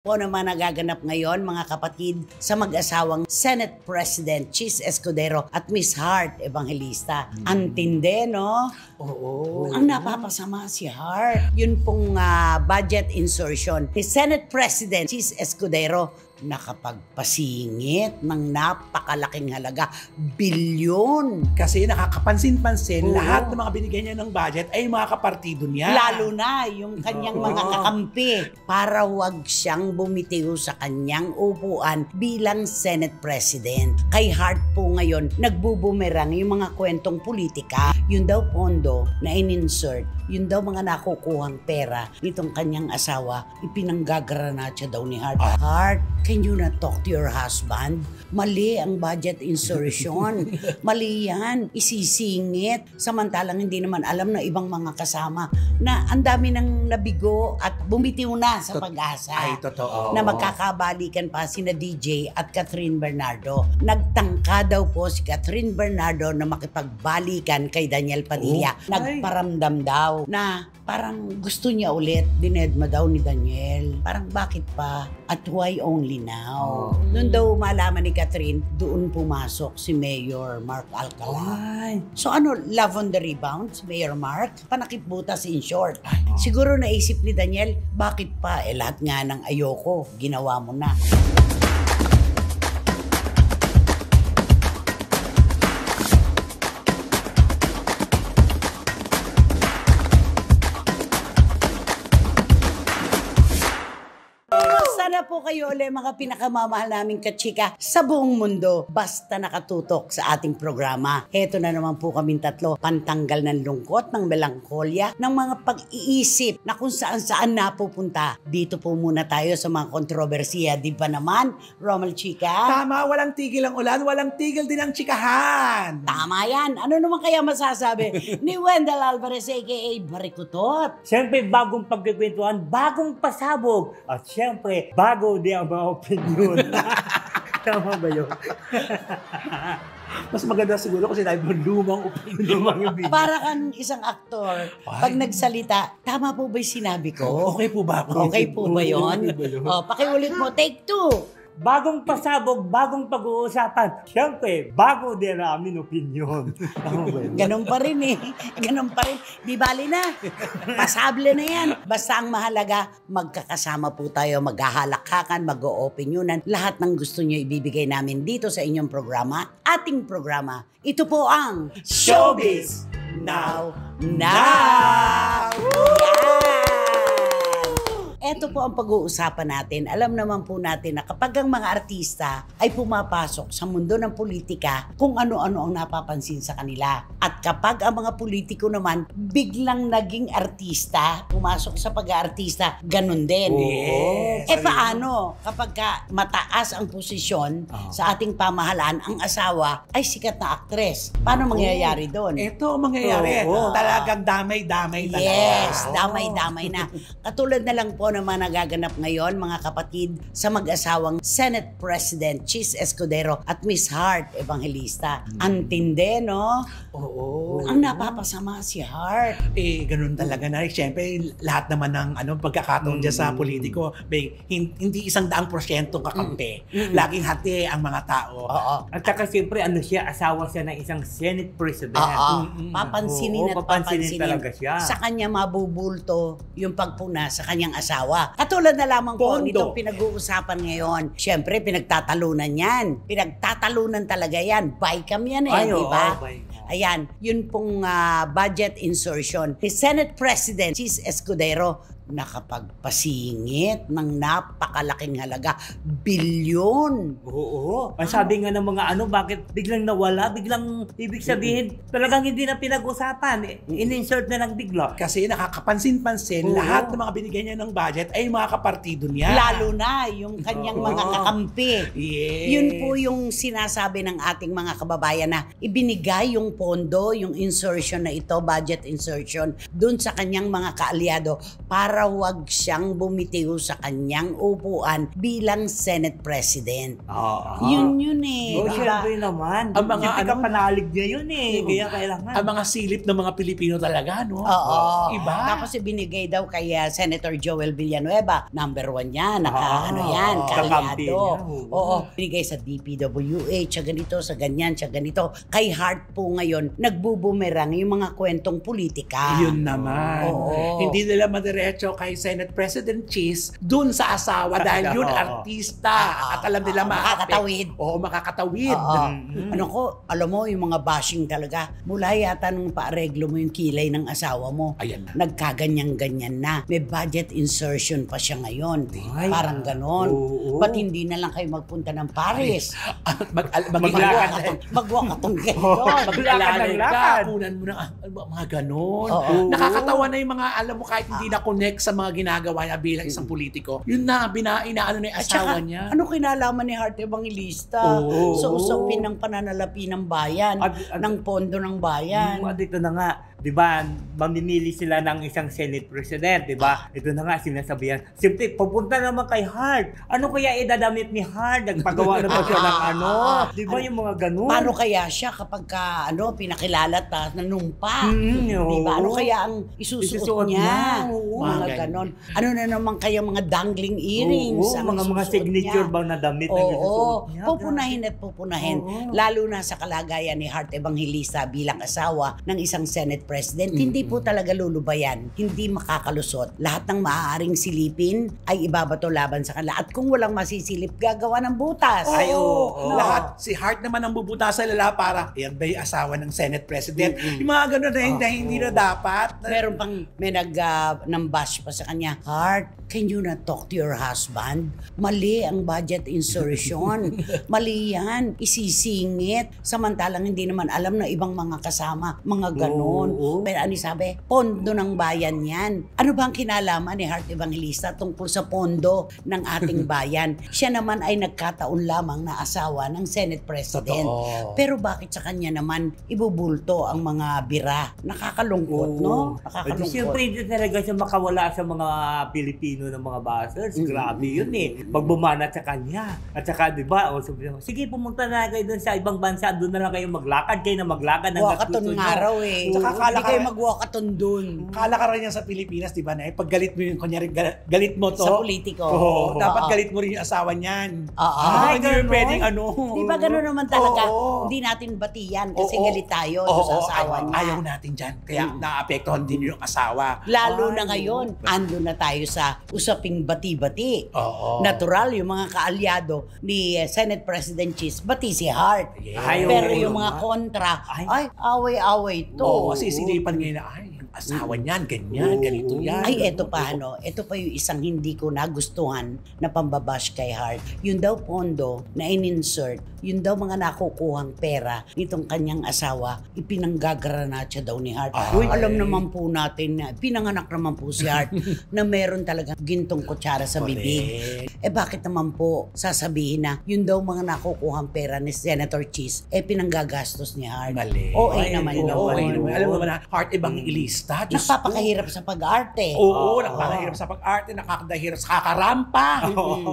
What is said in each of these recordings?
Po naman nagaganap ngayon mga kapatid sa mag-asawang Senate President Chis Escudero at Miss Hart Evangelista. Antinde, no? Oo. Ang napapasama si Hart. Yun pong budget insertion ni Senate President Chis Escudero nakapagpasingit ng napakalaking halaga, bilyon. Kasi nakakapansin-pansin, lahat ng mga binigyan niya ng budget ay mga kapartido niya. Lalo na yung kanyang mga kakampi para wag siyang bumitiw sa kanyang upuan bilang Senate President. Kay Hart po ngayon, nagbubumerang yung mga kwentong politika. Yun daw pondo na in-insert, yun daw mga nakukuhang pera nitong kanyang asawa, ipinanggagranatsa daw ni Hart. Hart, can you not talk to your husband? Mali ang budget insertion. Mali yan. Isisingit. Samantalang hindi naman alam na ibang mga kasama na ang dami nang nabigo at bumitiw na sa pag-asa. Ay, totoo. Na magkakabalikan pa sina DJ at Catherine Bernardo. Nagtangka daw po si Catherine Bernardo na makipagbalikan kay Daniel Padilla. Nagparamdam daw na parang gusto niya ulit, dinedma daw ni Daniel. Parang bakit pa? At why only now? Noon daw malaman ni Catherine, doon pumasok si Mayor Mark Alcala. So ano, love on the rebound si Mayor Mark? Panakip butas in short. Siguro naisip ni Daniel, bakit pa? Lahat nga ng ayoko, ginawa mo na. Sana po kayo ulit mga pinakamamahal naming kachika sa buong mundo. Basta nakatutok sa ating programa. Heto na naman po kaming tatlo. Pantanggal ng lungkot, ng melankolya, ng mga pag-iisip na kung saan-saan napupunta. Dito po muna tayo sa mga kontrobersiya. Di ba naman, Romel Chika? Tama, walang tigil ang ulan, walang tigil din ang chikahan. Tama yan. Ano naman kaya masasabi ni Wendell Alvarez aka Barikutot? Siyempre, bagong pagkikwentuhan, bagong pasabog. At siyempre, bago din ang mga opinion. Tama ba yun? Mas maganda siguro kasi sinabi mo lumang opinion. Para kang isang aktor, pag nagsalita, tama po ba yung sinabi ko? Okay po ba ako? Okay po ba yun? O, pakiulit mo, take 2. Bagong pasabog, bagong pag-uusapan. Siyempre, bago din ang aming opinion. Tama ba yun? Ganon pa rin eh. Ganon pa rin. Di bali na. Pasable na yan. Basta ang mahalaga, magkakasama po tayo, maghahalakhakan, mag-o-opinionan. Lahat ng gusto nyo ibibigay namin dito sa inyong programa, ating programa. Ito po ang Showbiz Now! Now! Ito po ang pag-uusapan natin. Alam naman po natin na kapag ang mga artista ay pumapasok sa mundo ng politika, kung ano-ano ang napapansin sa kanila. At kapag ang mga politiko naman biglang naging artista, pumasok sa pag-aartista, ganun din. Yes. Paano kapag mataas ang posisyon sa ating pamahalaan, ang asawa ay sikat na aktres? Paano mangyayari doon? Ito ang mangyayari. Talagang damay-damay talaga. Yes, damay-damay na. Katulad na lang po naman nagaganap ngayon mga kapatid sa mag-asawang Senate President Chis Escudero at Miss Hart Evangelista. Antinde, no? Oo. Ang napapasama si Hart. Ganun talaga na. Siyempre, lahat naman ng pagkakataon dyan sa politiko, hindi 100% kakampi. Laging hati ang mga tao. At saka siyempre, asawa siya ng isang Senate President. Papansinin at papansinin talaga siya. Sa kanya mabubulto yung pagpuna sa kanyang asawa. Katulad na lamang po nitong pinag-uusapan ngayon. Siyempre, pinagtatalunan yan. Pinagtatalunan talaga yan. Bycam yan di ba? Ayan, yun pong budget insertion ni Senate President Chis Escudero nakapagpasingit ng napakalaking halaga, bilyon. Oo. Ang sabi nga ng mga bakit biglang nawala, biglang ibig sabihin, talagang hindi na pinag-usapan. In-insert na lang bigla. Kasi nakakapansin-pansin, lahat ng mga binigyan niya ng budget ay mga kapartido niya. Lalo na yung kanyang mga kakampi. Yes. Yun po yung sinasabi ng ating mga kababayan na ibinigay yung pondo, yung insertion na ito, budget insertion, dun sa kanyang mga kaalyado para para wag siyang bumitiw sa kanyang upuan bilang Senate President. Yun eh. Oh, diba? syempre naman. Ang mga Siyempre kapanalig niya yun eh. Kaya kailangan. Ang mga silip ng mga Pilipino talaga, no? Oo. Iba. Tapos binigay daw kay Senator Joel Villanueva, number 1 yan, yan, kakampi kalyado. niya. Oo, binigay sa DPWH, siya ganito, sa ganyan, siya ganito. Kay Hart po ngayon, nagbubumerang yung mga kwentong politika. Yun naman. Oo. Hindi nila madiretso kay Senate President Cheese dun sa asawa dahil yun artista. At alam nila makakatawid. Oo, makakatawid. Ano ko, alam mo, yung mga bashing talaga, mula yata nung paareglo mo yung kilay ng asawa mo, Ayan na. nagkaganyan-ganyan na. May budget insertion pa siya ngayon. Ay. Parang ganon. Oo. Ba't hindi na lang kayo magpunta ng Paris? Maglakad. Magwakatong kayo Maglakad ng lakad. Kunan mo ng mga ganon. Oo. Nakakatawa na yung mga, alam mo, kahit hindi na connect sa mga ginagawa niya bilang isang politiko, yun na, inaano na yung At asawa saka, niya. ano kinalaman ni Hart Evangelista Oo. sa usapin ng pananalapi ng bayan, ng pondo ng bayan? Dito na nga, di ba, mamimili sila ng isang Senate President, di ba? Ito na nga, sinasabihan. Siyempre, pupunta naman kay Hart. Ano kaya idadamit ni Hart? Nagpagawa na ba siya ng ano? Di ba yung mga ganun? Paano kaya siya kapag pinakilala at nanumpa? Oo. Di ba? Ano kaya ang isusuot niya? Oo. Mga ganon. Ano na naman kaya mga dangling earrings? Oo, ang mga isusuot signature niya? bang na damit na Oo, isusuot niya? pupunahin at pupunahin. Oo. Lalo na sa kalagayan ni Hart Evangelista bilang asawa ng isang Senate President. Hindi po talaga lulubayan. Hindi makakalusot. Lahat ng maaaring silipin ay ibabato laban sa kanila. At kung walang masisilip, gagawa ng butas. Ay, oo. No? Lahat, si Hart naman ang bubutasan nila para, yan ba yung asawa ng Senate President? Yung mga gano'n na hindi na dapat. Meron pang may nang-bash pa sa kanya, Hart, can you not talk to your husband? Mali ang budget insertion. Mali yan. Isisingit. Samantalang hindi naman alam na ibang mga kasama. Mga ganon. Oo. Pero ano sabi? Pondo ng bayan yan. Ano ba ang kinalaman ni Hart Evangelista tungkol sa pondo ng ating bayan? Siya naman ay nagkataon lamang na asawa ng Senate President. Totoo. Pero bakit sa kanya naman ibubulto ang mga bira? Nakakalungkot, no? Nakakalungkot. Siyempre, hindi talaga siya makawala sa mga Pilipino ng mga basers. Grabe yun eh. Magbumana sa kanya. At saka, di ba, sabi niya, sige, pumunta na kayo doon sa ibang bansa. Doon na lang kayo maglakad. Kayo na maglakad. Wakaton nga raw eh. Tsaka Hindi kayo magwakaton dun. Kala ka rin yan sa Pilipinas, di ba na? Pag galit mo yun, kunyari, galit mo to. Sa politiko. Oo, dapat Oo. galit mo rin yung asawa niyan. Oo. Hindi mo ganon? pwedeng ano. Di ba gano'n naman talaga? Oo. Hindi natin batiyan kasi Oo. galit tayo Oo, sa asawa niya. Ayaw natin dyan. Kaya naapektuhan din yung asawa. Lalo na ngayon, ando na tayo sa usaping bati-bati. Oo. Natural, yung mga kaalyado ni Senate President Cheese, bati si Hart. Yes. Ay, Pero oo yung mga naman. kontra, Ay. ay, away-away to. Oo, kasi sinipan ngayon na, ay, yung asawa niyan, ganyan, ganito yan. Ay, eto pa, no? Eto pa yung isang hindi ko nagustuhan na pambabash kay Hart. Yun daw pondo na in-insert, yun daw mga nakukuhang pera nitong kanyang asawa, ipinanggagranatsa daw ni Hart. Ay. Alam naman po natin na pinanganak naman po si Hart na meron talagang gintong kutsara sa bibig. Eh bakit naman po sasabihin na yun daw mga nakukuhang pera ni Senator Cheese, pinanggagastos ni Hart? Mali. OA Ay, naman hindi yun. Oo, naman. naman. Alam mo ba na, Hart Evangelista, Diyos ko. Napapakahirap sa pag-arte. Oo, nakakahirap sa pag-arte, nakakahirap sa kakarampa.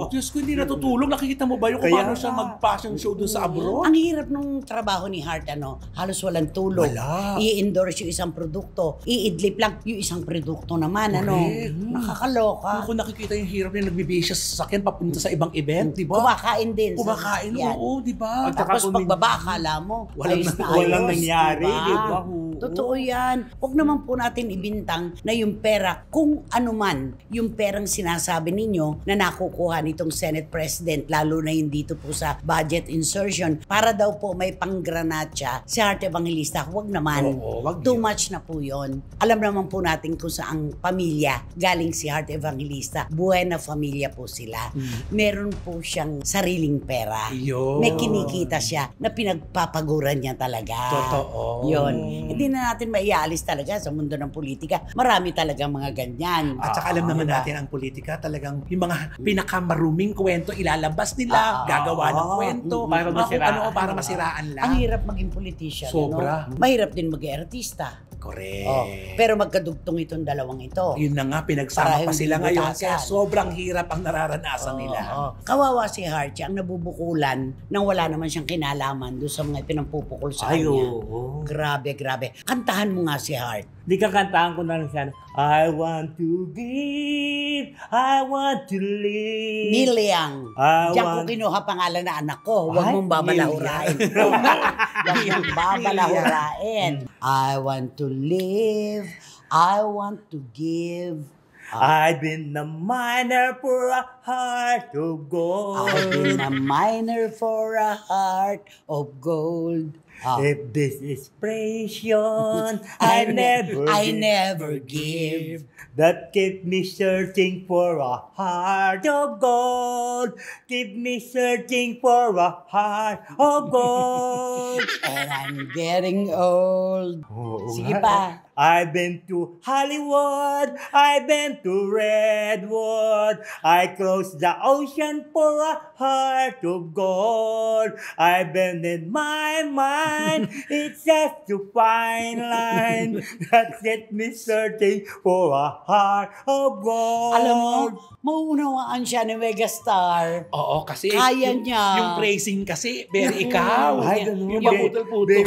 Diyos ko, hindi natutulog. Nakikita mo ba yung kung Kaya paano siya mag-fashion show doon sa abroad? Ang hirap nung trabaho ni Hart, halos walang tulog. Wala. I-endorse yung isang produkto. I-idlip lang yung isang produkto naman, Correct. Nakakaloka. Kung nakikita yung hirap niya, nagbibihis siya sa sakyan papunta sa ibang event, di ba? Kumakain din. sa Kumakain, sasakyan. oo, di ba? At saka Tapos pagbaba, akala mo, Walang- ayos na walang ayos, nangyari, diba? di ba? Oo. Totoo yan. Huwag naman po natin ibintang na yung pera, kung ano man, yung perang sinasabi ninyo na nakukuha nitong Senate President, lalo na yung dito po sa budget insertion, para daw po may panggranatsa si Hart Evangelista. Huwag naman. Oo, wag Too yun. much na po yun. Alam naman po natin kung saang pamilya galing si Hart Evangelista. Buena familia po sila. Meron po siyang sariling pera. Yun. May kinikita siya na pinagpapaguran niya talaga. Totoo. Yun. Hindi na natin maialis talaga sa mundo ng politika. Marami talaga mga ganyan. At saka alam naman Diba? natin ang politika, talagang yung mga pinakamaruming kwento ilalabas nila, gagawa ng kwento, para mga kung masiraan. ano, para masiraan lang. Ang hirap maging politician. Sobra. Mahirap din maging artista. Correct. Pero magkadugtong itong dalawang ito. Yun na nga, pinagsama Para pa sila hindi ngayon. butasan. Kaya sobrang hirap ang nararanasan nila. Kawawa si Archie ang nabubukulan nang wala naman siyang kinalaman doon sa mga pinagpupukol sa Ay, kanya. oo. Grabe. Kantahan mo nga si Heart. Di kakantahan ko na lang siya. I want to give, I want to live. Neil Young. I Diyan ko want- kinuha pangalan na anak ko. Huwag Ay, mong babalahurain. Huwag mong babalahurain. I want to live. I want to give. I've been a miner for a heart of gold. I've been a miner for a heart of gold. If this is precious, I never give. That keep me searching for a heart of gold. Keep me searching for a heart of gold. And I'm getting old. Sige pa. I've been to Hollywood, I've been to Redwood, I crossed the ocean for a heart of gold. I've been in my mind, it's just a fine line that set me searching for a heart of gold. Alam mo, mauunawaan siya ni Megastar. Oo, kasi Kaya yung, niya. yung praising kasi, very ikaw. Ay, ganun. Yung Very- maputol-putol. very-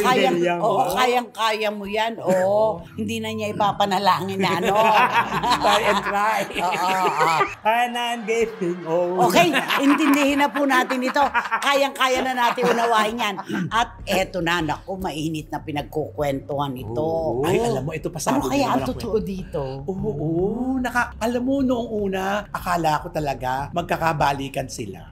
Kayang-kaya mo yan. Oo. Hindi na niya ipapanalangin na ano. Try and try. And I'm getting old. Okay, intindihin na po natin ito. Kayang-kaya na natin unawain yan. At eto na, naku, mainit na pinagkukwentuhan ito. Oo. Ay, alam mo, ito pa sa Ano kaya ang totoo dito? Oo, alam mo, noong una, akala ko talaga magkakabalikan sila.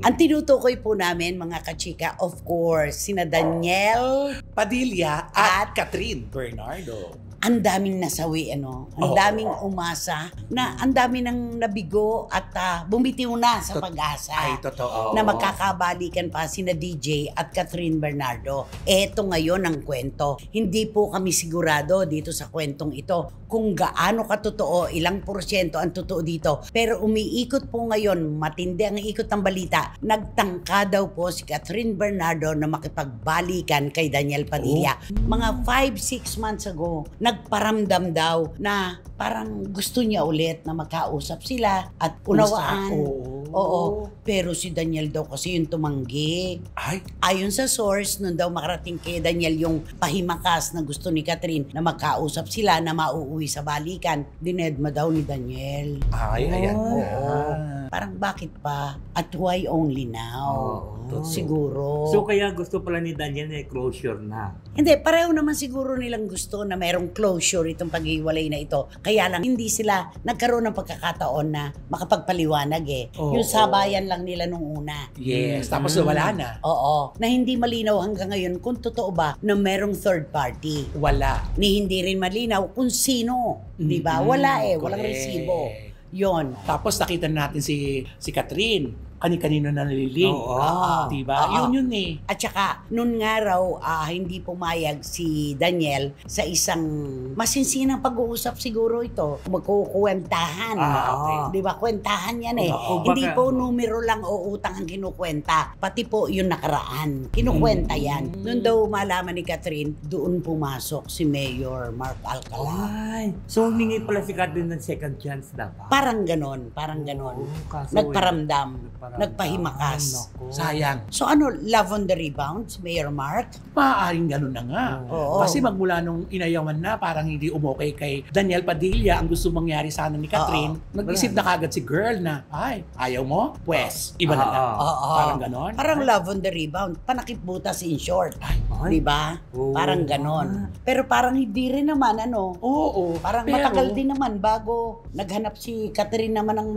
Ang tinutukoy po namin, mga kachika, of course, sina Daniel. Padilla at Catherine Bernardo. Ang daming nasawi, ano? Ang Oo. daming umasa, na ang dami nang nabigo at bumitiw na sa pag-asa. Ay, totoo. Na magkakabalikan pa sina DJ at Catherine Bernardo. Eto ngayon ang kwento. Hindi po kami sigurado dito sa kwentong ito kung gaano katotoo, ilang porsyento ang totoo dito. Pero umiikot po ngayon, matindi ang ikot ng balita. Nagtangka daw po si Catherine Bernardo na makipagbalikan kay Daniel Padilla. Mga 5-6 months ago, nagparamdam daw na parang gusto niya ulit na magkausap sila at unawaan. Oo. Pero si Daniel daw kasi yung tumanggi. Ay, Ayon sa source, nun daw makarating kay Daniel yung pahimakas na gusto ni Catherine na magkausap sila na mauuwi sa balikan. Dinedma daw ni Daniel. ayan. Oo. Parang bakit pa? At why only now? Siguro. So kaya gusto pala ni Daniel na closure na. Hindi, pareho naman siguro nilang gusto na merong closure itong paghiwalay na ito. Kaya lang hindi sila nagkaroon ng pagkakataon na makapagpaliwanag eh. Oo. Yung sabayan lang nila nung una. Yes, tapos wala na. Oo. Na hindi malinaw hanggang ngayon kung totoo ba na merong third party. Wala. Ni hindi rin malinaw kung sino. Di ba? Wala eh. Walang Correct. resibo. Yon. Tapos nakita natin si Catherine. Kani-kanino na naliling. Oo. Diba? Oo. Yun eh. At saka, noon nga raw, hindi pumayag si Daniel sa isang masinsinang pag-uusap siguro ito. Magkukwentahan. Okay. Di ba? Kwentahan yan eh. Oo. Hindi Baka- po numero lang o utang ang kinukwenta. Pati po yung nakaraan. Kinukwenta yan. Noon daw malaman ni Catherine, doon pumasok si Mayor Mark Alcala. Ay, so humingi pala si Catherine ng second chance dapat. Parang ganon. Parang ganon. Oo, kaso Nagparamdam. Nagparamdam. Nagpahimakas. Naku. Sayang. So ano, love on the rebound, si Mayor Mark? Maaaring ganun na nga. Oo. Kasi magmula nung inayawan na, parang hindi umokay kay Daniel Padilla ang gusto mangyari sana ni Catherine. Nag-isip na kagad si girl na, ay, ayaw mo? Pwes, iba na lang. Oo. Parang ganon. Parang love on the rebound. Panakip butas in short. Ay, Di ba? Oo. Parang ganon. Pero parang hindi rin naman, ano. oo. Parang Pero, matagal din naman bago naghanap si Catherine naman ng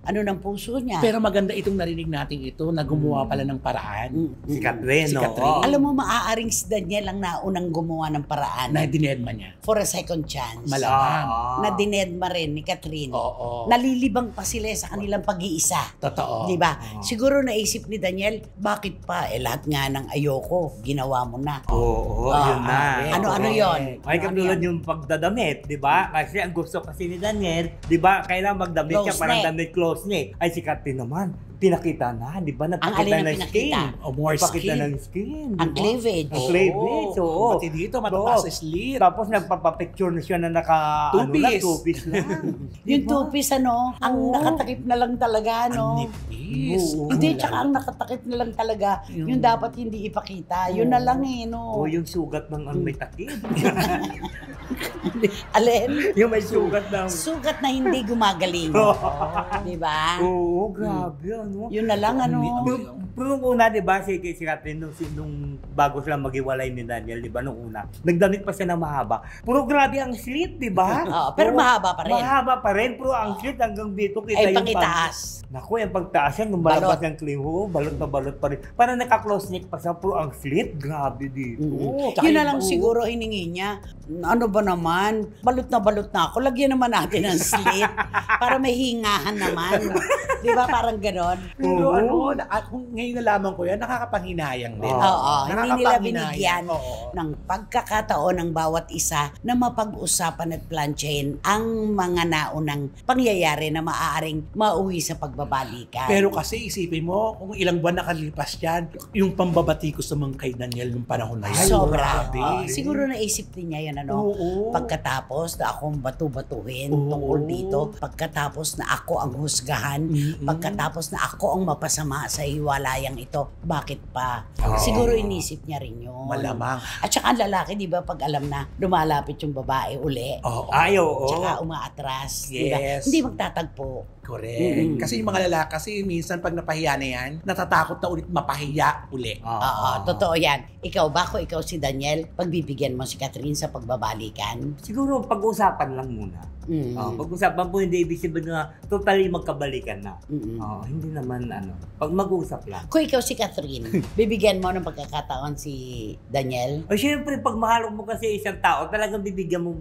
ng puso niya. Pero maganda itong narinig natin ito na gumawa pala ng paraan. Si Catherine, Si oo. Catherine. Alam mo, maaaring si Daniel ang naunang gumawa ng paraan Na dinedma niya. for a second chance. Malamang. Na dinedma rin ni Catherine. Oo. Nalilibang pa sila sa kanilang pag-iisa. Totoo. Di ba? Siguro naisip ni Daniel, bakit pa? Lahat nga ng ayoko, ginawa mo na. Oo, yun na. Ano-ano yun? Ay, katulad yung pagdadamit, di ba? Kasi ang gusto kasi ni Daniel, di ba, kailangan magdamit siya, Close parang neck. damit close neck. Ay, si Catherine naman, pinakita na, di ba? Ang Nagpakita alin ang ng pinakita? skin. O more Nagpakita skin. ng skin. di Ang ba? cleavage. Ang cleavage, oo. Pati dito, matataas Oo. sa slit. Tapos nagpapapicture na siya na Two-piece. two-piece lang. Yung Diba? two-piece, ang Oo. nakatakip na lang talaga, Ang nipis. Oo. Hindi, tsaka ang nakatakip na lang talaga, yung dapat hindi ipakita. Yun na lang no. O yung sugat ng ang may takip. Alin? Yung may sugat ng... Sugat na hindi gumagaling. Di ba? Oo, grabe, Yun na lang, Pero nung una, di ba, si Catherine, nung bago sila maghiwalay ni Daniel, di ba, nung una, nagdamit pa siya na mahaba. Pero grabe ang slit, di ba? Oo, pero mahaba pa rin. Mahaba pa rin, pero ang slit hanggang dito kita Ay, yung pangitaas. Naku, yung pagtaas yan, nung Balot. malabas ng clean, balot na balot pa rin. Parang naka-close neck pa siya, pero ang slit, grabe dito. Yun na lang siguro hiningi niya. Ano ba naman? Balot na ako. Lagyan naman natin ng slit para may hingahan naman. Di ba? Parang ganon. Pero kung ngayon nalaman ko yan, nakakapanghinayang din. Oo, hindi nila Nakakapanghinayang. binigyan Oo. ng pagkakataon ng bawat isa na mapag-usapan at plansyahin ang mga naunang pangyayari na maaaring mauwi sa pagbabalikan. Pero kasi isipin mo, kung ilang buwan nakalipas yan, yung pambabati ko sa mga kay Daniel nung panahon na yan. Sobra. Grabe. Siguro naisip din niya yan, Oo. Pagkatapos na akong batu-batuhin Oo. tungkol dito, pagkatapos na ako ang husgahan, pagkatapos na ako ang mapasama sa hiwalayang ito, bakit pa? Oo. Siguro inisip niya rin yun. Malamang. At saka ang lalaki, di ba, pag alam na lumalapit yung babae uli, Oo. Ay, oo. tsaka umaatras, di ba? Yes. Hindi magtatagpo. Correct. Kasi yung mga lalaki, kasi minsan pag napahiya na yan, natatakot na ulit mapahiya uli. Oo, totoo yan. Ikaw ba, kung ikaw si Daniel, pagbibigyan mo si Catherine sa pagbabalikan? Siguro pag-usapan lang muna. Pag-usapan po, hindi ibig sabihin na totally magkabalikan na. Hindi naman pag mag-usap lang. Kung ikaw si Catherine, bibigyan mo ng pagkakataon si Daniel? O syempre, pag mahal mo kasi isang tao, talagang bibigyan mo.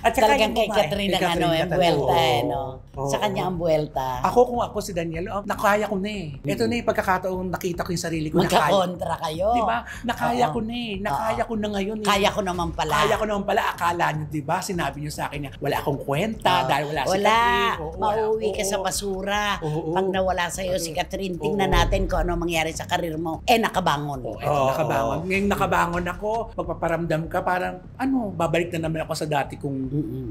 At saka Talagang yung kay babae. Catherine Kay ang Catherine ang ka buwelta, talaga. no? Oo. Sa kanya ang buwelta. Ako kung ako si Daniel, nakaya ko na eh. Ito na yung pagkakataon nakita ko yung sarili ko. Nakaya. Magkakontra kayo. Diba? Nakaya Oo. ko na eh. Nakaya ko na ngayon eh. Kaya ko naman pala. Kaya ko naman pala. Akala nyo, diba? Sinabi nyo sa akin na wala akong kwenta dahil wala si Wala. Catherine. Oo, Mauwi ka oo. sa basura. Oo. Pag nawala sa'yo si Catherine, tingnan Oo. natin kung ano mangyari sa karir mo. Nakabangon. Eto, nakabangon. Ngayong nakabangon ako, magpaparamdam ka, parang, babalik na naman ako sa dati kong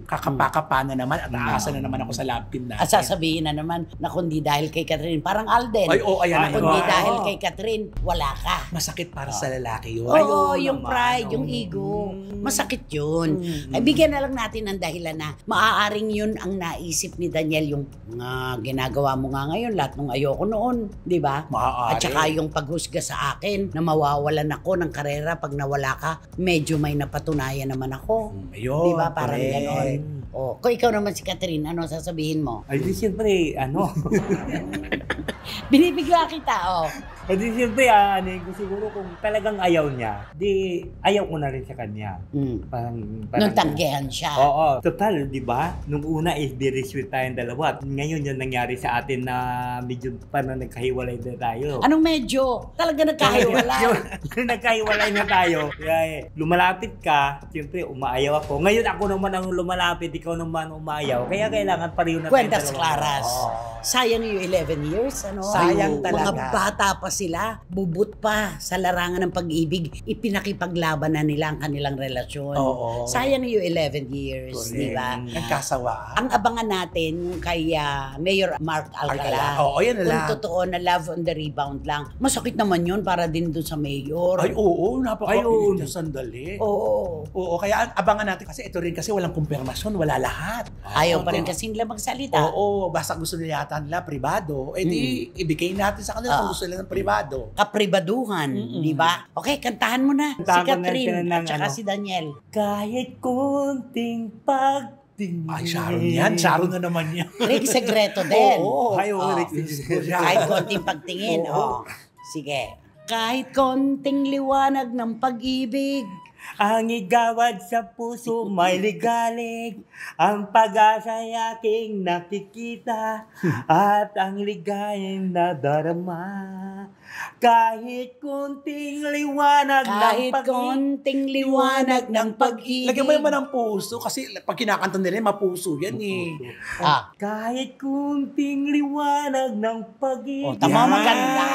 kakapakapa na naman at aasa na naman ako sa lab team natin. At sasabihin na naman na kundi dahil kay Catherine, parang Alden. Ay, ayan na Kundi naman. dahil kay Catherine, wala ka. Masakit para sa lalaki yun. Oo, oo yung naman, pride, yung oo. ego. Masakit yun. Ay, bigyan na lang natin ng dahilan na maaaring yun ang naisip ni Daniel, yung mga ginagawa mo nga ngayon, lahat ng ayoko noon, di ba? Maaari. At saka yung paghusga sa akin na mawawalan ako ng karera pag nawala ka, medyo may napatunayan naman ako. Ayun. Di ba? Parang correct. ganon. O, kung ikaw naman si Catherine, ano sasabihin mo? Ay, di siyempre, Binibigla kita, Ay, di siyempre, ko siguro kung talagang ayaw niya, di ayaw ko na rin sa kanya. Parang Nung tanggihan siya. Oo. Total, di ba? Nung una is very sweet tayong dalawa. At ngayon yung nangyari sa atin na medyo parang nagkahiwalay na tayo. Anong medyo? Talaga nagkahiwalay. Yung nagkahiwalay na tayo. Kaya lumalapit ka, siyempre umaayaw ako. Ngayon ako naman ang lumalapit, ikaw naman umaayaw. Kaya kailangan pareho na Kwentas dalawa. claras. Oo. Sayang yung 11 years, Sayang talaga. Mga bata pa sila, bubut pa sa larangan ng pag-ibig, ipinakipaglaban na nila ang kanilang relasyon. Oo. Sayang yung 11 years, di ba? Nagkasawaan. Ang abangan natin kay Mayor Mark Alcala. Oo, yan na Kung lang. totoo na love on the rebound lang. Masakit naman yun para din dun sa mayor. Ay, oo. Ayun. Sandali. Oo. Oo, kaya abangan natin kasi ito rin kasi walang kumpirmasyon, wala lahat. Ayaw pa rin kasi nila magsalita. Oo, basta gusto nila yata nila privado, di ibigay natin sa kanila kung gusto nila ng privado. Kapribaduhan, di ba? Okay, kantahan mo na. Kantahan Si mo na Catherine sila ng at saka ano. si Daniel. Kahit konting pagtingin. Ay, Sharon yan. Sharon na naman yan. Rick Segreto din. Oo. Ay, oo, Oo. Rick Segreto. Kahit konting pagtingin. Oo. Sige. Kahit konting liwanag ng pag-ibig. Ang igawad sa puso may ligalig, ang pag-asa'y aking nakikita, at ang ligayang nadarama Kahit kunting liwanag Kahit ng konting liwanag ng pag-ibig. Lagyan mo naman ng puso kasi pag kinakanta nila, mapuso yan eh. Kahit kunting liwanag ng pag-ibig. Tama, Yan. maganda.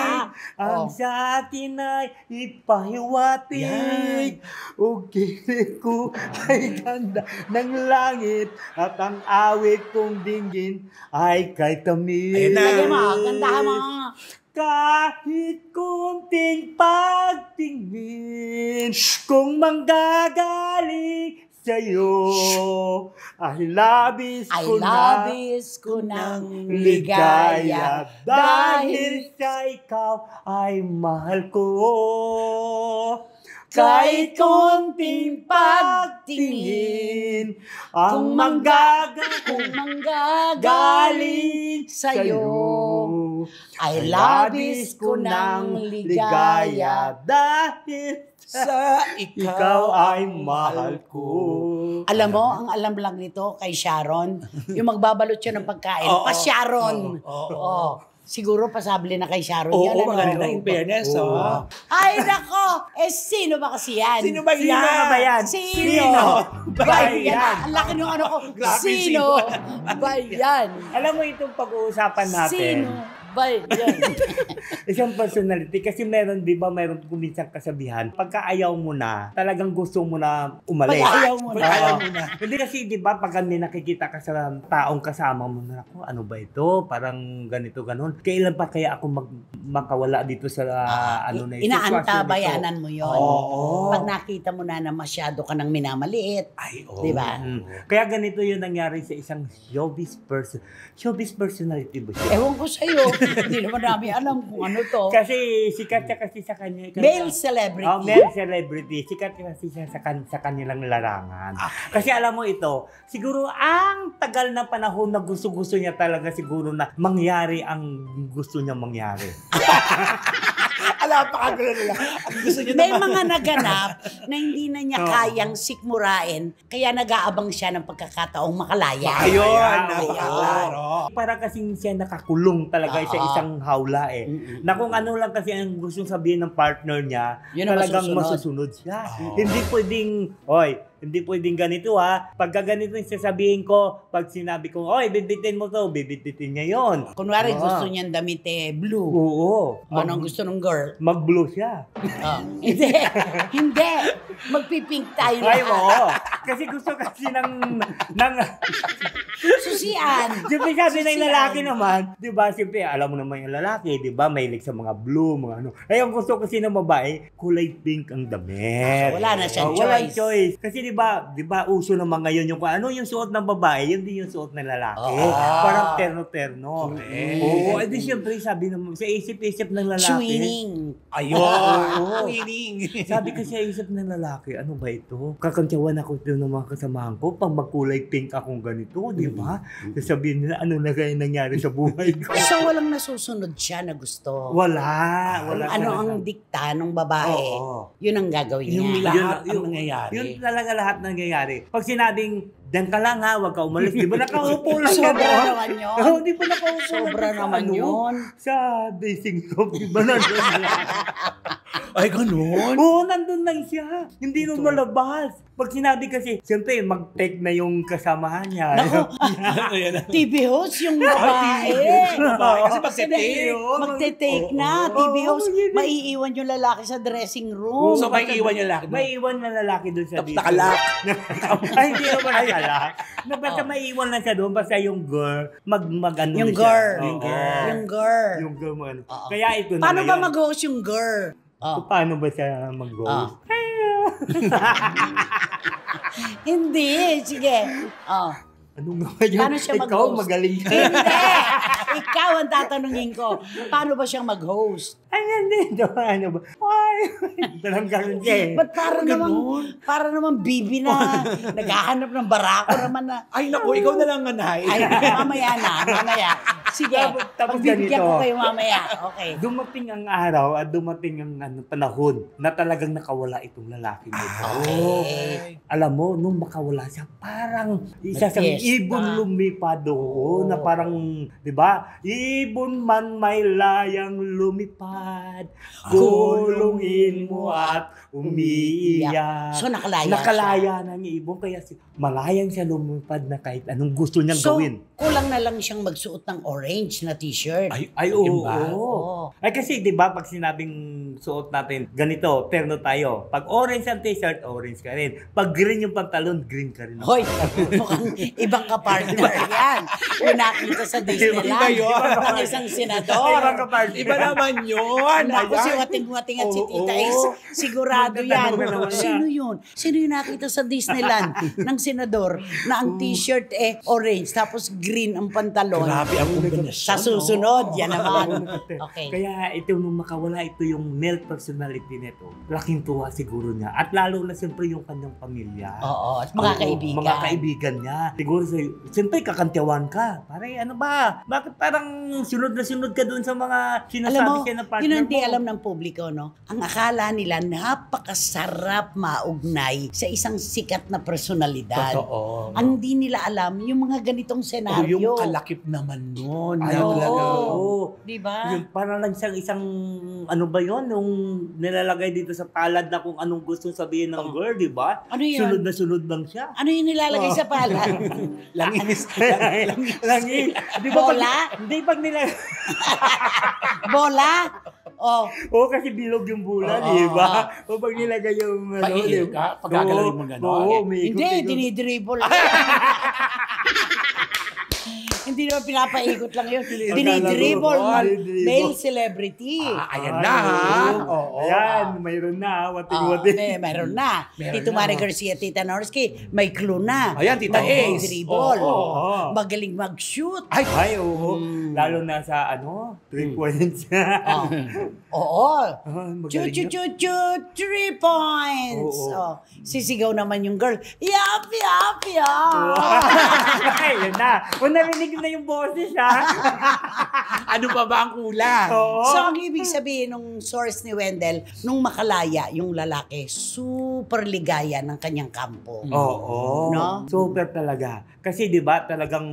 Ang sa atin ay ipahiwatig. O kilig ko ay ganda ng langit at ang awit kong dinggin ay kay tamis. Ayun na. Lagyan mo, gandahan mo. Kahit kunting pagtingin kung manggagaling sa'yo ay labis ko ng ligaya dahil sa ikaw ay mahal ko. Kahit konting pagtingin ang manggagaling sa'yo ay labis ko ng ligaya. dahil Sa ikaw ay mahal ko. Alam mo, ang alam lang nito kay Sharon, yung magbabalot siya ng pagkain. Oo. Pa Sharon. Oo. Siguro pasable na kay Sharon Oo, yan. ano? maganda in fairness. Oo. Ay, nako! Sino ba kasi yan? Sino ba Sino nga ba yan? Sino ba yan? yan? Ang laki ng ano ko. Grabe, Sino ba yan? Alam mo itong pag-uusapan natin. Sino ba yan? Isang personality. Kasi meron, di ba, meron kuminsan kasabihan. Pagka ayaw mo na, talagang gusto mo na umalis. Pag ayaw mo na. Pag ayaw mo na. Hindi kasi, di ba, pag may nakikita ka sa taong kasama mo na, ako, ano ba ito? Parang ganito, ganon. Kailan pa kaya ako makawala dito sa ano na ito? Inaantabayanan mo yon. Oo. Pag nakita mo na masyado ka nang minamaliit. Ay, oo. Di ba? Kaya ganito yung nangyari sa isang showbiz person. Showbiz personality ba siya? Ewan ko sa'yo. Hindi naman namin alam kung ano to. Kasi sikat siya kasi sa kanya. Male celebrity. Oh, male celebrity. Sikat kasi siya sa kanilang larangan. Kasi alam mo ito, siguro ang tagal na panahon na gusto-gusto niya talaga siguro na mangyari ang gusto niya mangyari. Napakagulo nila. Ang gusto niya May naman. mga naganap na hindi na niya kayang sikmurain, kaya nag-aabang siya ng pagkakataong makalaya. Ayun, Ayan, napakaklaro. Para kasing siya nakakulong talaga sa isang hawla eh. Na kung ano lang kasi ang gustong sabihin ng partner niya, Yun ang talagang masusunod. masusunod siya. Hindi pwedeng, hindi pwedeng ganito ha. Pagka ganito yung sasabihin ko, pag sinabi ko, bibitin mo to, bibitin niya yon. Kunwari gusto niyang damit blue. Oo. Anong gusto ng girl? Mag-blue siya. Hindi. Hindi. Magpipink tayo Ay, lahat. oo. Kasi gusto kasi ng Susian. siyempre sabi ng lalaki naman, di ba, siyempre, alam mo naman yung lalaki, di ba, mahilig sa mga blue, mga ano. Ay, ang gusto kasi ng babae, kulay pink ang damit. Wala na siyang Walang choice. choice. Kasi di ba, uso naman ngayon yung ano yung suot ng babae, yun din yung suot ng lalaki. Parang terno-terno. Oo, edi siyempre, sabi naman, sa isip-isip ng lalaki. Twinning. Ayun. Winning. Sabi ko sa isip ng lalaki, ano ba ito? Kakantyawan ako ito ng mga kasamahan ko pag magkulay pink akong ganito, di ba? Sasabihin nila, ano na kaya nangyari sa buhay ko? So, walang nasusunod siya na gusto. Wala Ano talaga. ang dikta ng babae, Oo. yun ang gagawin Yung niya. lahat ang nangyayari. Yun talaga lahat nangyayari. Pag sinabing, diyan ka lang ha, huwag ka umalis. Di ba nakaupo lang Sobra yan, naman yun. Oh, di ba nakaupo Sobra lang sa naman yun. Sa dressing room, di ba nandun lang? Ay, ganun. Oo, nandun lang siya. Hindi nung malabas. Pag sinabi kasi, siyempre, mag-take na yung kasamahan niya. Naku, Ayan na. TV host yung babae. Babae, kasi magte-take. Magte-take na. TV host, maiiwan yung lalaki sa dressing room. So, may iwan yung laki. May iwan na lalaki doon sa Tapos nakalak. Ay, hindi naman nakalak. Basta may iwan lang siya doon. Basta yung girl, mag-ano Yung na siya. girl. Oo. Yung girl. Yung girl mo ano. Oo. Kaya ito na Paano ba ngayon. mag-host yung girl? Paano ba siya mag-host? Hindi. Sige. Ano nga yun? Paano siya Ikaw, mag-host? magaling ka. Hindi. Ikaw ang tatanungin ko. Paano ba siyang mag-host? Ay, hindi. Ano ba? Ay, talagang siya eh. Ba't para naman bibi na naghahanap ng barako naman na. Ay, naku, ikaw na lang, Anay. Ay, mamaya na. Mamaya. Sige, Tapos pagbibigyan ganito. ko kayo mamaya. Okay. Dumating ang araw at dumating ang panahon na talagang nakawala itong lalaki mo. Okay. Alam mo, nung makawala siya, parang isa siyang Fiesta. ibon lumipad doon na parang, di ba? Ibon man may layang lumipad, kulungin mo at umiiyak. So, nakalaya Nakalaya ng ibon, kaya malayang siya lumipad na kahit anong gusto niyang So, gawin. kulang na lang siyang magsuot ng orange na t-shirt. Ay, oo. Iba. Oo. Ay, kasi, di ba, pag sinabing suot natin, ganito, terno tayo. Pag orange ang t-shirt, orange ka rin. Pag green yung pantalon, green ka rin. Hoy, mukhang ibang kapartner yan. Yung nakita sa Disneyland Iba yun. ng isang senador. Ibang kapartner. Iba naman yun. Naku, si Ayan. Wating-Wating at si Oo, Tita oo. Ace, sigurado yan. Maganda naman yan. Sino yun? Sino yung nakita sa Disneyland ng senador na ang t-shirt orange tapos green ang pantalon? Grabe ang kombinasyon. Sa susunod, yan naman. Okay. Kaya ito nung makawala ito yung male personality nito, laking tuwa siguro niya. At lalo na siyempre yung kanyang pamilya. Oo, at mga Oo, kaibigan. Mga kaibigan niya. Siguro siyempre kakantiyawan ka. Pare, ano ba? Bakit parang sunod na sunod ka dun sa mga Alam sinasabi mo, siya na partner yun ang di mo? alam ng publiko, no? Ang akala nila, napakasarap maugnay sa isang sikat na personalidad. Totoo. Ang di nila alam, yung mga ganitong Oh, senaryo. yung kalakip naman nun. Ay, Oo. talaga. Oo. Di ba? Yun, parang lang siyang isang, ano ba yon nung nilalagay dito sa palad na kung anong gusto sabihin ng girl, di ba? Ano yun? Sunod na sunod lang siya. Ano yung nilalagay sa palad? Langis. Langis. Di ba Bola? Hindi pag nila... Bola? Oh, Oo, kasi bilog yung bulan, Oo. di ba? O pag nilagay yung... Paihil ka, pag gagalawin mo gano'n. Oo, may hindi, ikot-ikot. dinidribble. Hindi naman pinapaikot lang yun. Dinidribble Akala ko, ng male celebrity. Ayan na ha. Oo. Ayan, mayroon na. Wating-wating. Meron na. Meron Tito na. Mari Garcia, Tita Norsky, may clue na. Ayan, Tita Ace. Dribble. Oo. Magaling mag-shoot. Ay, oo. Lalo na sa, 3 points. Oo. Magaling yun. Chut, 3 points. Oo. Oh, sisigaw naman yung girl. Yap, yap, yap. Ay, yun na. Kung narinig na yung boses, ha? Ano pa ba ang kulang? Oo. So, ang ibig sabihin nung source ni Wendell, nung makalaya yung lalaki, super ligaya ng kanyang kampo. Oo. No? Super talaga. Kasi 'di ba, talagang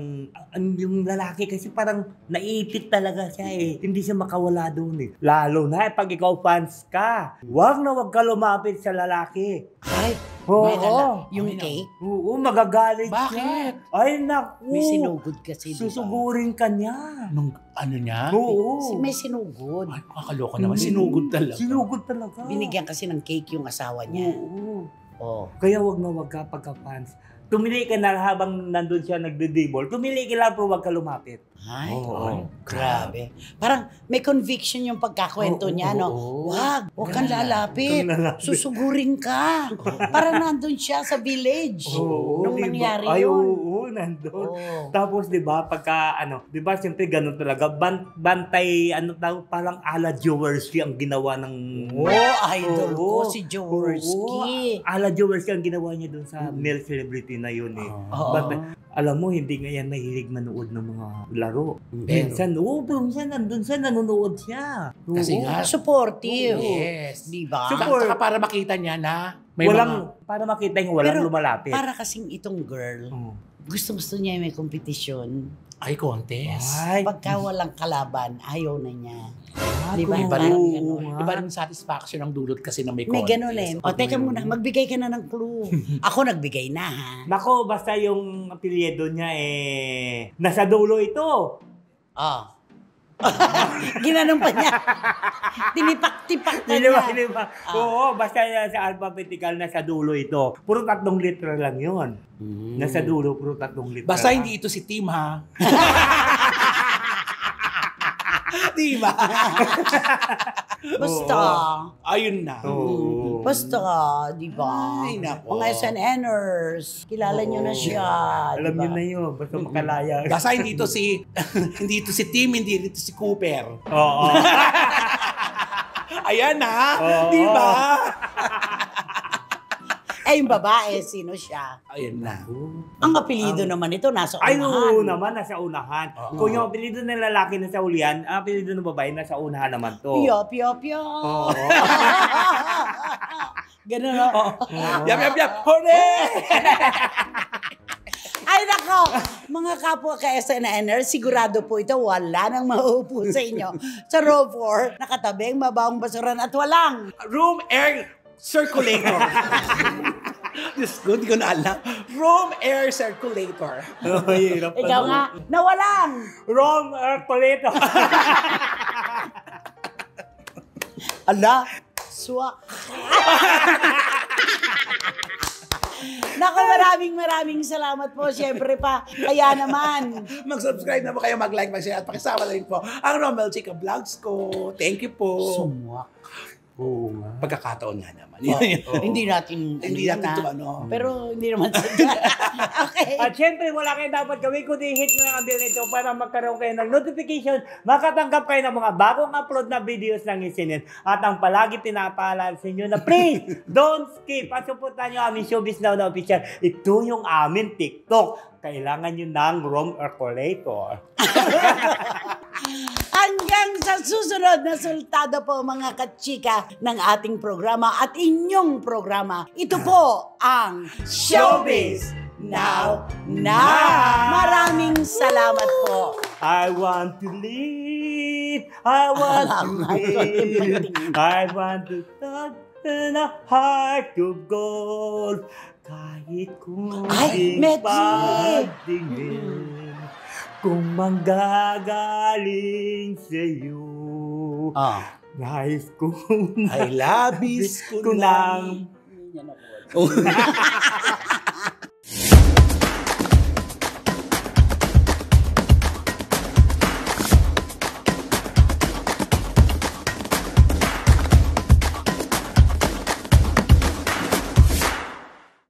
yung lalaki kasi parang naiipit talaga siya eh. Hindi siya makawala doon eh. Lalo na pag ikaw fans ka. Wag ka lumapit sa lalaki. Ay, Oo. yung cake, Oo, magagalit Bakit? siya. Ay, naku. may sinugod kasi, di ba? Susugurin ka niya. Nung ano niya? Oo. May sinugod. Ay, kakaloka naman. Sinugod talaga. Sinugod talaga. Binigyan kasi ng cake yung asawa niya. Oo. Oh. Kaya wag ka pagka-fans. Tumili ka na habang nandun siya nagde-dribble. Tumili ka lang pero wag ka lumapit. Ay, Oo. grabe. Parang may conviction yung pagkakwento Oo, niya, no? oo. Huwag kang lalapit. Huwag kang lalapit. Susugurin ka. Parang nandun siya sa village. Nung diba? nangyari Ay, yun. oo, nandun. Oo. Tapos, di ba, pagka, di ba, siyempre, ganun talaga, bantay, parang ala Jaworski ang ginawa ng... Idol ko, Oo. si Jaworski. Oo. Ala Jaworski ang ginawa niya dun sa male celebrity na yun eh. Oo. Alam mo, hindi nga yan mahilig manood ng mga laro. Pero- Minsan nandun siya, nanonood siya. Kasi Oo. nga, Supportive. yes. Di ba? Support. Saka para makita niya na may Para makita yung walang Pero, lumalapit. Para kasing itong girl, Oo. gusto niya may kompetisyon. ay contest. Ay, Pagka walang kalaban, ayaw na niya. Di ba? oo, Parang oo ganun. nga. Iba rin satisfaction ang dulot kasi na may May contest. ganun eh. O, teka muna, magbigay ka na ng clue. Ako nagbigay na, ha? Nako, basta yung apelyido niya nasa dulo ito. Oh. Ginanong pa niya. Tinipak-tipak pa Hindi ba? niya. Oo, basta sa alphabetical nasa dulo ito. Puro 3 litra lang yun. Nasa dulo, puro 3 litra. Basta hindi ito si Tim ha. Di ba? Basta. Ayun na. Oo. Basta, di ba? Ay, nako. Mga SNNers, kilala nyo na siya. Alam di ba? niyo na yun, basta makalaya. Basta hindi ito si hindi ito si Tim, hindi ito si Cooper. Oo. Ayan ha. Oo. Di ba? Eh, yung babae, sino siya? Ayun na. Ang apelido naman ito, nasa Ay, unahan. oo naman, nasa unahan. Kung yung apelido ng lalaki nasa ulian, ang apelido ng babae nasa unahan naman to. Pio, pio, pio. Oo. Ganun, no? Yap. Hore! Ay, nako! Mga kapwa ka SNNer, sigurado po ito, wala nang mauupo sa inyo. Sa row 4, nakatabi ang mabawang basuran at walang. Room air circulator. Diyos ko, di ko na alam. Room air circulator. Ikaw nga, na walang. Wrong paleto. Ala, swak. Nako, maraming salamat po. Siyempre pa, kaya naman. Mag-subscribe na po kayo, mag-like, mag-share, at pakisama na rin po ang Romel Chica Vlogs ko. Thank you po. Sumwak. Oo nga. Pagkakataon nga naman. Hindi natin ito ano. Pero hindi naman sadya. Okay. At syempre, wala kayo dapat gawin kundi hit na ang bell nito para magkaroon kayo ng notification, makatanggap kayo ng mga bagong upload na videos ng Isinin. At ang palagi pinapaalala sa inyo na please, don't skip. At supportan nyo aming Showbiz Now na official. Ito yung aming TikTok. Kailangan nyo ng Rom Ercolator. Hanggang sa susunod na sultado po mga kachika ng ating programa at inyong programa. Ito po ang Showbiz Now na. Maraming salamat po. I want to live. I want to live. I want to touch a heart of gold. Kahit kung Ay, Medji! pagtingin, kung manggagaling sa'yo. Nais kong Ay, labis ko ko lang. Yan ako.